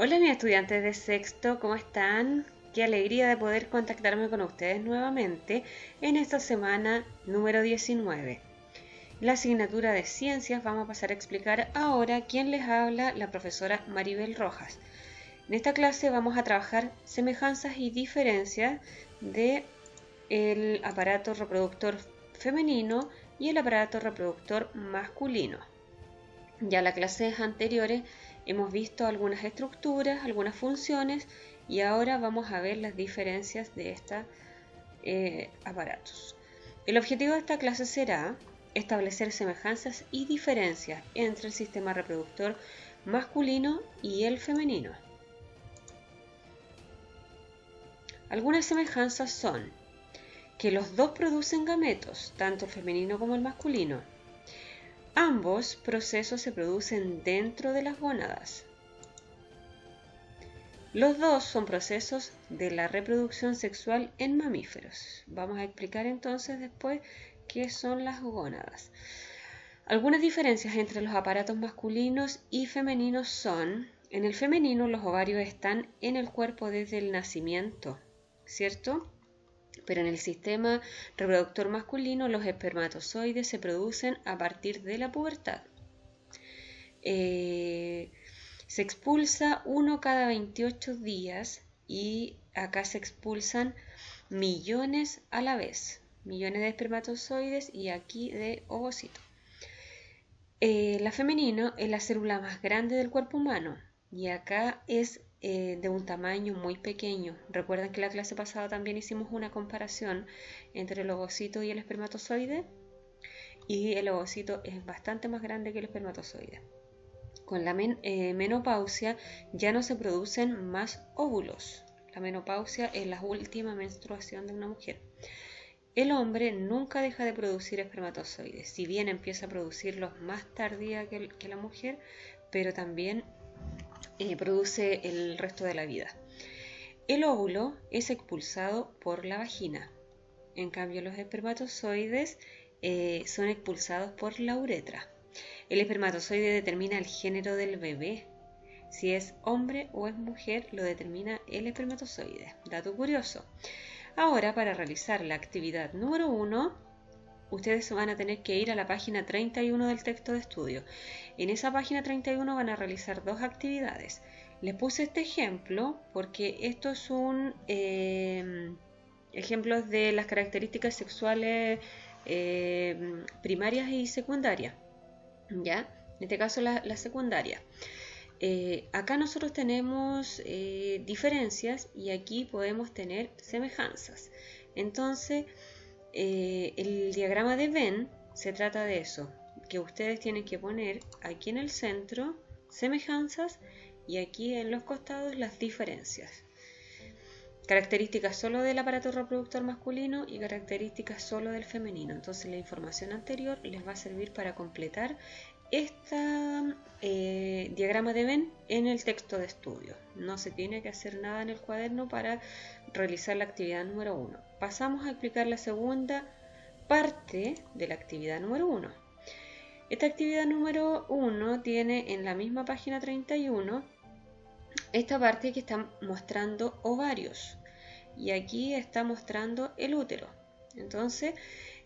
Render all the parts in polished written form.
Hola mis estudiantes de sexto, ¿cómo están? Qué alegría de poder contactarme con ustedes nuevamente en esta semana número 19. La asignatura de ciencias vamos a pasar a explicar ahora quién les habla, la profesora Maribel Rojas. En esta clase vamos a trabajar semejanzas y diferencias de el aparato reproductor femenino y el aparato reproductor masculino. Ya en las clases anteriores hemos visto algunas estructuras, algunas funciones y ahora vamos a ver las diferencias de estos aparatos. El objetivo de esta clase será establecer semejanzas y diferencias entre el sistema reproductor masculino y el femenino. Algunas semejanzas son que los dos producen gametos, tanto el femenino como el masculino. Ambos procesos se producen dentro de las gónadas. Los dos son procesos de la reproducción sexual en mamíferos. Vamos a explicar entonces después qué son las gónadas. Algunas diferencias entre los aparatos masculinos y femeninos son: en el femenino los ovarios están en el cuerpo desde el nacimiento, ¿cierto? Pero en el sistema reproductor masculino los espermatozoides se producen a partir de la pubertad. Se expulsa uno cada 28 días y acá se expulsan millones a la vez, millones de espermatozoides y aquí de ovocitos. La femenino es la célula más grande del cuerpo humano y acá es de un tamaño muy pequeño. Recuerdan que la clase pasada también hicimos una comparación entre el ovocito y el espermatozoide, y el ovocito es bastante más grande que el espermatozoide. Con la menopausia ya no se producen más óvulos. La menopausia es la última menstruación de una mujer. El hombre nunca deja de producir espermatozoides, si bien empieza a producirlos más tardía que la mujer, pero también produce el resto de la vida. El óvulo es expulsado por la vagina, en cambio los espermatozoides son expulsados por la uretra. El espermatozoide determina el género del bebé. Si es hombre o es mujer, lo determina el espermatozoide. Dato curioso. Ahora, para realizar la actividad número 1, ustedes van a tener que ir a la página 31 del texto de estudio. En esa página 31 van a realizar dos actividades. Les puse este ejemplo porque estos son ejemplos de las características sexuales primarias y secundarias. ¿Ya? En este caso la secundaria. Acá nosotros tenemos diferencias y aquí podemos tener semejanzas. Entonces, el diagrama de Venn se trata de eso, que ustedes tienen que poner aquí en el centro semejanzas y aquí en los costados las diferencias. Características solo del aparato reproductor masculino y características solo del femenino. Entonces la información anterior les va a servir para completar este diagrama de Venn en el texto de estudio. No se tiene que hacer nada en el cuaderno para realizar la actividad número 1. Pasamos a explicar la segunda parte de la actividad número 1. Esta actividad número 1 tiene en la misma página 31 esta parte que está mostrando ovarios y aquí está mostrando el útero. Entonces,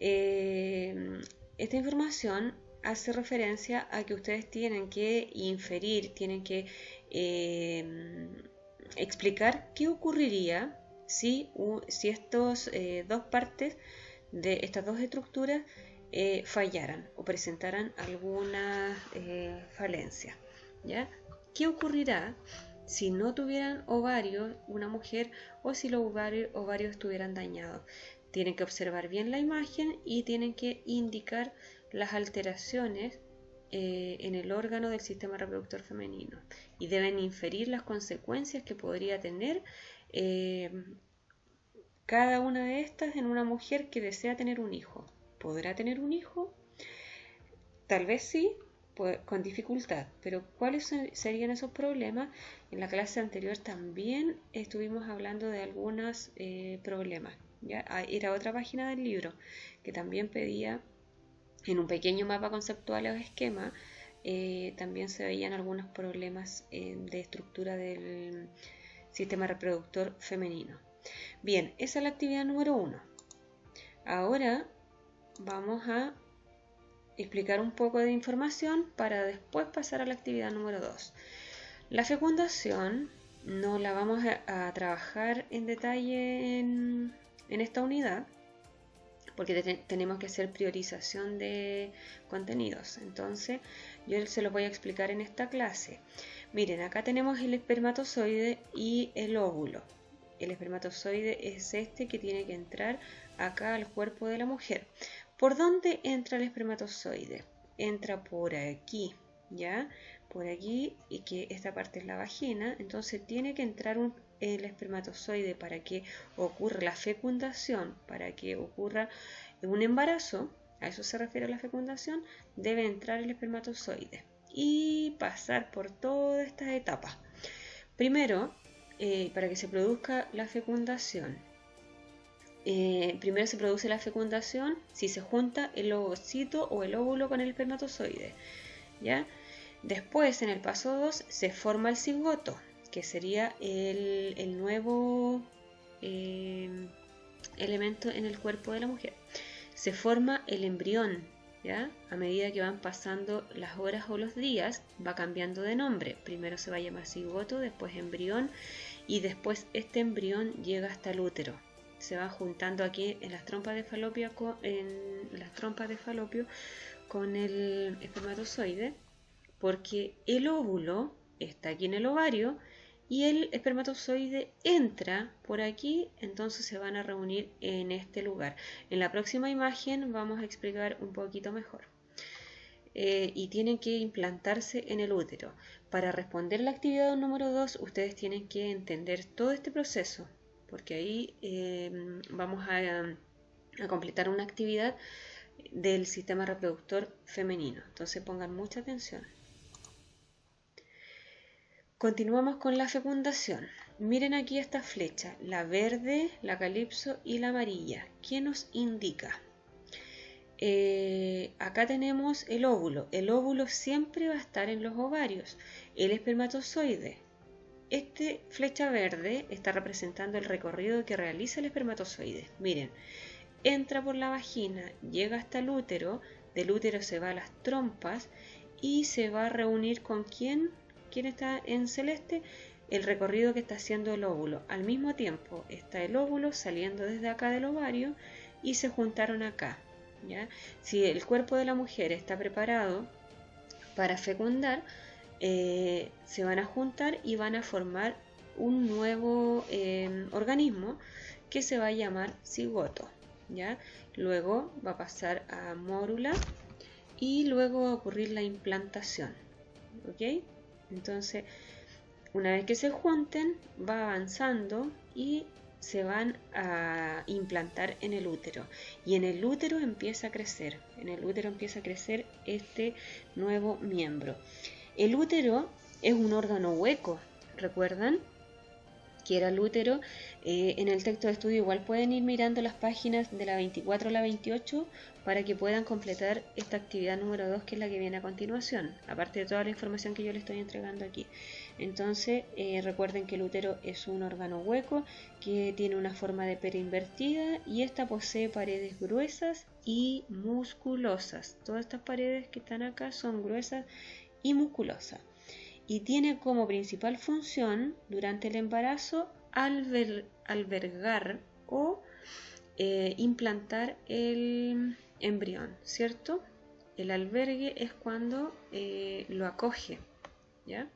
esta información hace referencia a que ustedes tienen que inferir, tienen que explicar qué ocurriría si estas dos partes de estas dos estructuras fallaran o presentaran alguna falencia, ¿ya? ¿Qué ocurrirá si no tuvieran ovarios una mujer o si los ovarios estuvieran dañados? Tienen que observar bien la imagen y tienen que indicar las alteraciones en el órgano del sistema reproductor femenino y deben inferir las consecuencias que podría tener cada una de estas en una mujer que desea tener un hijo. ¿Podrá tener un hijo? Tal vez sí, con dificultad, pero ¿cuáles serían esos problemas? En la clase anterior también estuvimos hablando de algunos problemas. ¿Ya? Era otra página del libro que también pedía en un pequeño mapa conceptual o esquema también se veían algunos problemas de estructura del sistema reproductor femenino. Bien, esa es la actividad número 1. Ahora vamos a explicar un poco de información para después pasar a la actividad número 2. La fecundación no la vamos a trabajar en detalle en esta unidad, porque tenemos que hacer priorización de contenidos. Entonces yo se lo voy a explicar en esta clase. Miren, acá tenemos el espermatozoide y el óvulo. El espermatozoide es este que tiene que entrar acá al cuerpo de la mujer. ¿Por dónde entra el espermatozoide? Entra por aquí, ¿ya? Por aquí, y que esta parte es la vagina. Entonces tiene que entrar el espermatozoide para que ocurra la fecundación, para que ocurra un embarazo. A eso se refiere la fecundación. Debe entrar el espermatozoide y pasar por todas estas etapas. Primero, para que se produzca la fecundación, primero se produce la fecundación si se junta el ovocito o el óvulo con el espermatozoide, ¿ya? Después, en el paso 2, se forma el cigoto, que sería el nuevo elemento en el cuerpo de la mujer. Se forma el embrión, ¿ya? A medida que van pasando las horas o los días, va cambiando de nombre. Primero se va a llamar cigoto, después embrión, y después este embrión llega hasta el útero. Se va juntando aquí en las trompas de falopio con el espermatozoide, porque el óvulo está aquí en el ovario y el espermatozoide entra por aquí, entonces se van a reunir en este lugar. En la próxima imagen vamos a explicar un poquito mejor. Y tienen que implantarse en el útero. Para responder la actividad número 2, ustedes tienen que entender todo este proceso, porque ahí vamos a completar una actividad del sistema reproductor femenino. Entonces pongan mucha atención. Continuamos con la fecundación. Miren aquí esta flecha, la verde, la calipso y la amarilla. ¿Qué nos indica? Acá tenemos el óvulo. El óvulo siempre va a estar en los ovarios. El espermatozoide. Esta flecha verde está representando el recorrido que realiza el espermatozoide. Miren, entra por la vagina, llega hasta el útero, del útero se va a las trompas y se va a reunir con ¿quién está en celeste? El recorrido que está haciendo el óvulo. Al mismo tiempo está el óvulo saliendo desde acá del ovario y se juntaron acá, ¿ya? Si el cuerpo de la mujer está preparado para fecundar, se van a juntar y van a formar un nuevo organismo que se va a llamar cigoto, ¿ya? Luego va a pasar a mórula y luego va a ocurrir la implantación, ¿ok? Entonces, una vez que se junten, va avanzando y se van a implantar en el útero. Y en el útero empieza a crecer. En el útero empieza a crecer este nuevo miembro. El útero es un órgano hueco, ¿recuerdan? Que era el útero. En el texto de estudio igual pueden ir mirando las páginas de la 24 a la 28 para que puedan completar esta actividad número 2, que es la que viene a continuación, aparte de toda la información que yo les estoy entregando aquí. Entonces recuerden que el útero es un órgano hueco que tiene una forma de pera invertida y esta posee paredes gruesas y musculosas. Todas estas paredes que están acá son gruesas y musculosas. Y tiene como principal función durante el embarazo albergar o implantar el embrión, ¿cierto? El albergue es cuando lo acoge, ¿ya?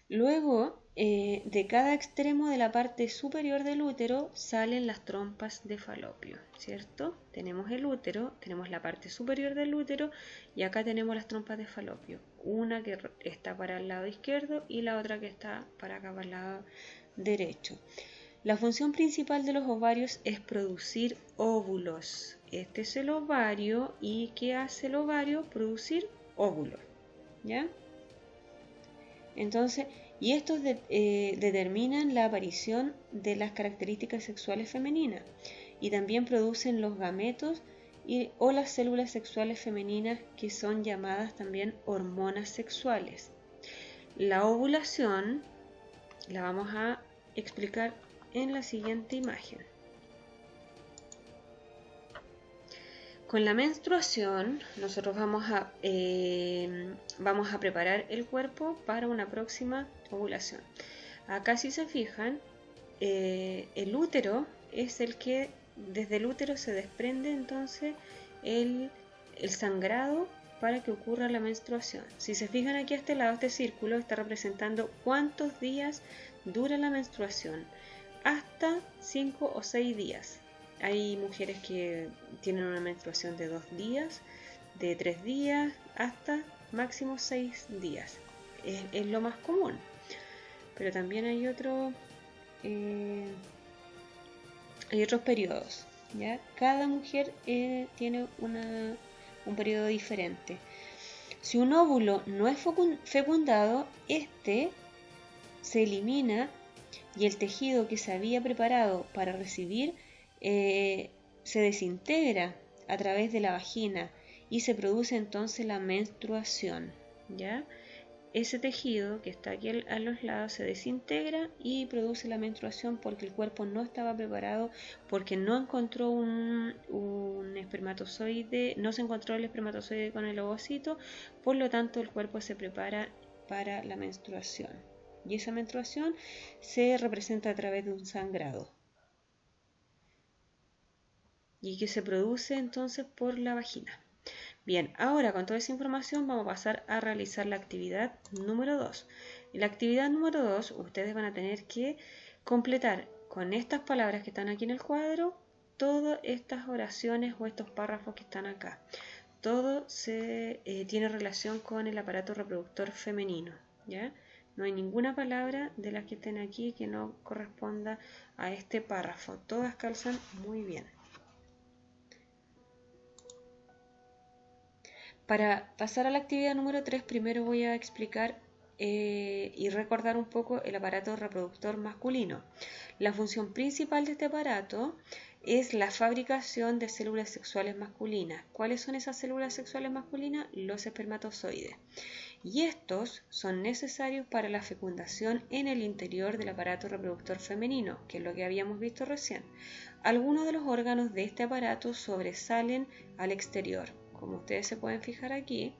Luego, de cada extremo de la parte superior del útero salen las trompas de falopio, ¿cierto? Tenemos el útero, tenemos la parte superior del útero y acá tenemos las trompas de falopio. Una que está para el lado izquierdo y la otra que está para acá, para el lado derecho. La función principal de los ovarios es producir óvulos. Este es el ovario y ¿qué hace el ovario? Producir óvulos, ¿ya? Entonces, y estos determinan la aparición de las características sexuales femeninas y también producen los gametos o las células sexuales femeninas, que son llamadas también hormonas sexuales. La ovulación la vamos a explicar en la siguiente imagen. Con la menstruación nosotros vamos a preparar el cuerpo para una próxima ovulación. Acá, si se fijan, el útero es el que, desde el útero se desprende entonces el sangrado para que ocurra la menstruación. Si se fijan aquí a este lado, este círculo está representando cuántos días dura la menstruación, hasta 5 o 6 días. Hay mujeres que tienen una menstruación de 2 días, de 3 días, hasta máximo 6 días. Es lo más común. Pero también hay otros periodos, ¿ya? Cada mujer tiene un periodo diferente. Si un óvulo no es fecundado, este se elimina y el tejido que se había preparado para recibir se desintegra a través de la vagina y se produce entonces la menstruación, ¿ya? Ese tejido que está aquí a los lados se desintegra y produce la menstruación porque el cuerpo no estaba preparado, porque no encontró un espermatozoide, no se encontró el espermatozoide con el ovocito, por lo tanto el cuerpo se prepara para la menstruación. Y esa menstruación se representa a través de un sangrado, y que se produce entonces por la vagina. Bien, ahora con toda esa información vamos a pasar a realizar la actividad número 2. En la actividad número 2 ustedes van a tener que completar con estas palabras que están aquí en el cuadro todas estas oraciones o estos párrafos que están acá. Todo tiene relación con el aparato reproductor femenino, ¿ya? No hay ninguna palabra de las que estén aquí que no corresponda a este párrafo. Todas calzan muy bien. Para pasar a la actividad número 3, primero voy a explicar y recordar un poco el aparato reproductor masculino. La función principal de este aparato es la fabricación de células sexuales masculinas. ¿Cuáles son esas células sexuales masculinas? Los espermatozoides. Y estos son necesarios para la fecundación en el interior del aparato reproductor femenino, que es lo que habíamos visto recién. Algunos de los órganos de este aparato sobresalen al exterior. Como ustedes se pueden fijar aquí,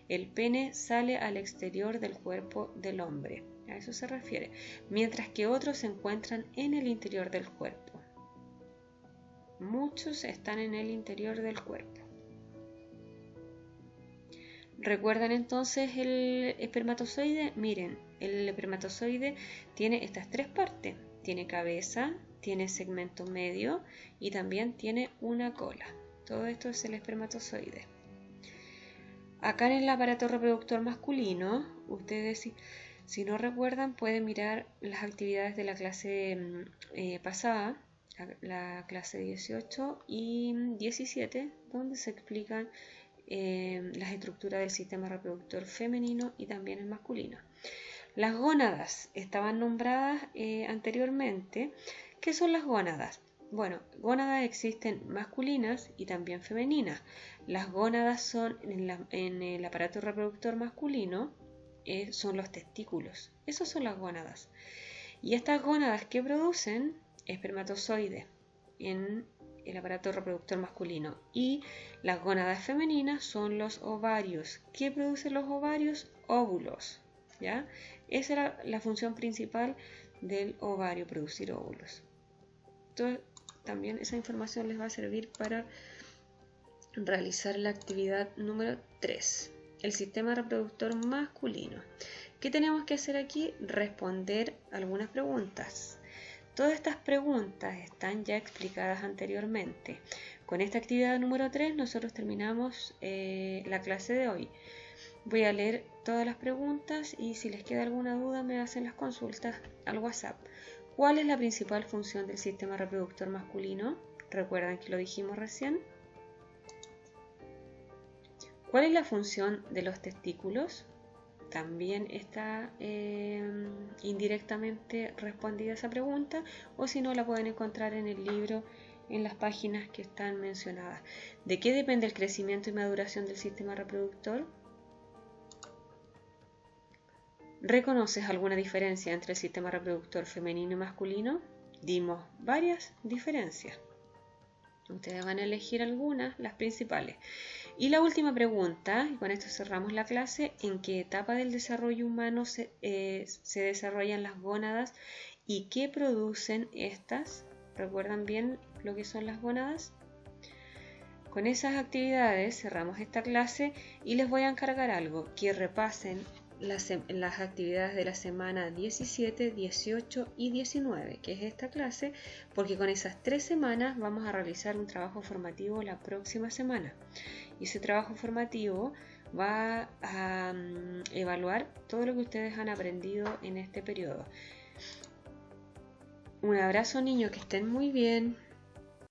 el pene sale al exterior del cuerpo del hombre, a eso se refiere, mientras que otros se encuentran en el interior del cuerpo. Muchos están en el interior del cuerpo. ¿Recuerdan entonces el espermatozoide? Miren, el espermatozoide tiene estas tres partes. Tiene cabeza, tiene segmento medio y también tiene una cola. Todo esto es el espermatozoide. Acá en el aparato reproductor masculino, ustedes si no recuerdan pueden mirar las actividades de la clase pasada, la clase 18 y 17, donde se explican las estructuras del sistema reproductor femenino y también el masculino. Las gónadas estaban nombradas anteriormente. ¿Qué son las gónadas? Bueno, gónadas existen masculinas y también femeninas. Las gónadas son en el aparato reproductor masculino, son los testículos. Esas son las gónadas. Y estas gónadas que producen espermatozoides en el aparato reproductor masculino. Y las gónadas femeninas son los ovarios. ¿Qué producen los ovarios? Óvulos, ¿ya? Esa era la función principal del ovario, producir óvulos. Entonces, también esa información les va a servir para realizar la actividad número 3, el sistema reproductor masculino. ¿Qué tenemos que hacer aquí? Responder algunas preguntas. Todas estas preguntas están ya explicadas anteriormente. Con esta actividad número 3 nosotros terminamos la clase de hoy. Voy a leer todas las preguntas y si les queda alguna duda me hacen las consultas al WhatsApp. ¿Cuál es la principal función del sistema reproductor masculino? ¿Recuerdan que lo dijimos recién? ¿Cuál es la función de los testículos? También está indirectamente respondida esa pregunta, o si no la pueden encontrar en el libro en las páginas que están mencionadas. ¿De qué depende el crecimiento y maduración del sistema reproductor? ¿Reconoces alguna diferencia entre el sistema reproductor femenino y masculino? Dimos varias diferencias. Ustedes van a elegir algunas, las principales. Y la última pregunta, y con esto cerramos la clase: ¿en qué etapa del desarrollo humano se desarrollan las gónadas y qué producen estas? ¿Recuerdan bien lo que son las gónadas? Con esas actividades cerramos esta clase y les voy a encargar algo: que repasen las actividades de la semana 17, 18 y 19, que es esta clase, porque con esas 3 semanas vamos a realizar un trabajo formativo la próxima semana. Y ese trabajo formativo va a evaluar todo lo que ustedes han aprendido en este periodo. Un abrazo, niños, que estén muy bien.